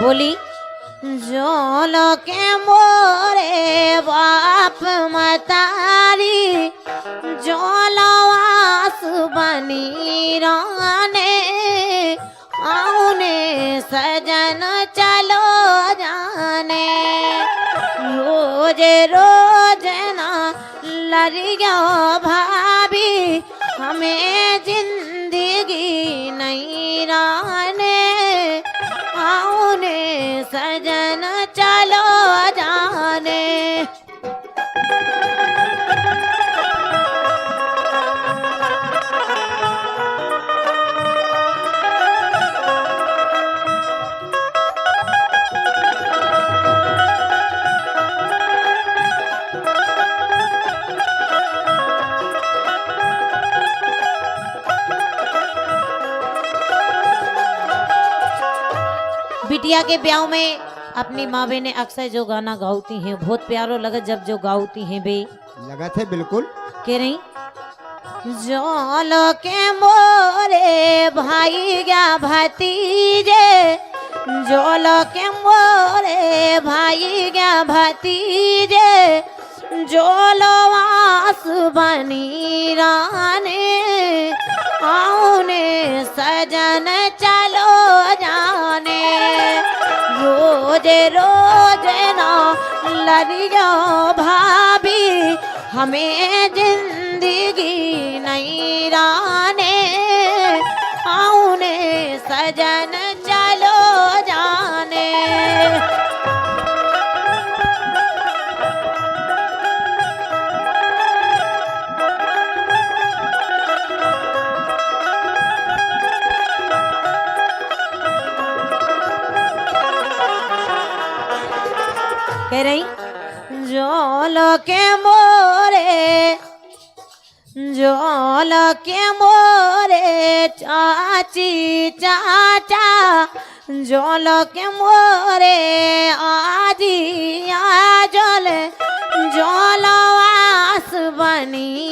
बोली जल के मोरे बाप मतारी जलवास बनी राने आउने सजन चलो जाने रोज रोज ना लड़ियो भाभी हमें जिंदगी नहीं राने आउने सजन चलो जाने। बिटिया के ब्याह में अपनी माँ बहने अक्सर जो गाना गाती हैं बहुत प्यारो लगा जब जो गाती हैं बे लगा थे बिल्कुल कह रही जल के मोरे भाई क्या भतीजे जल के मोरे भाई क्या भतीजे जलवास बनी राने आउने सजन चलो जाने रोज रोज ना लड़ियो भाभी हमें जिंदगी नहीं राने आउने सजन चलो जाने। कह रही जल के मोरे जल के मोरे चाची चाचा जल के मोरे आजी आजल जलवास बनी